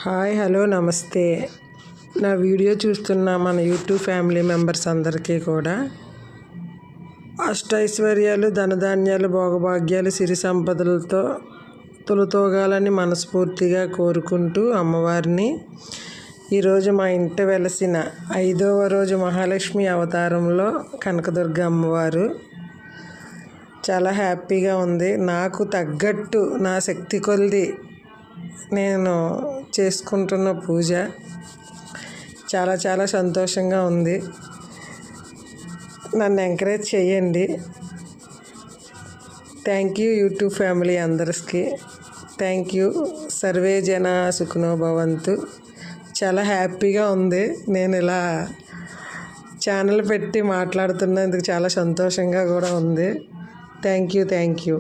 Hi hello నమస్తే. నా video చూస్తున్న మన యూట్యూబ్ ఫ్యామిలీ మెంబర్స్ అందరికీ కూడా అష్టైశ్వర్యాలు, ధనధాన్యాలు, భోగభాగ్యాలు, సిరి సంపదలతో తొలతూగాలని మనస్ఫూర్తిగా కోరుకుంటూ అమ్మవారిని ఈరోజు మా ఇంట వెలసిన 5వ రోజు మహాలక్ష్మి అవతారంలో కనకదుర్గ అమ్మవారు చాలా హ్యాపీగా ఉంది. నాకు తగ్గట్టు నా శక్తి కొలది నేను చేసుకుంటున్న పూజ చాలా సంతోషంగా ఉంది. నన్ను ఎంకరేజ్ చేయండి. థ్యాంక్ యూ యూట్యూబ్ ఫ్యామిలీ అందరికీ. Thank you. సర్వే జన సుఖినో భవంతు. చాలా హ్యాపీగా ఉంది. నేను ఇలా ఛానల్ పెట్టి మాట్లాడుతున్నందుకు చాలా సంతోషంగా కూడా ఉంది. Thank you.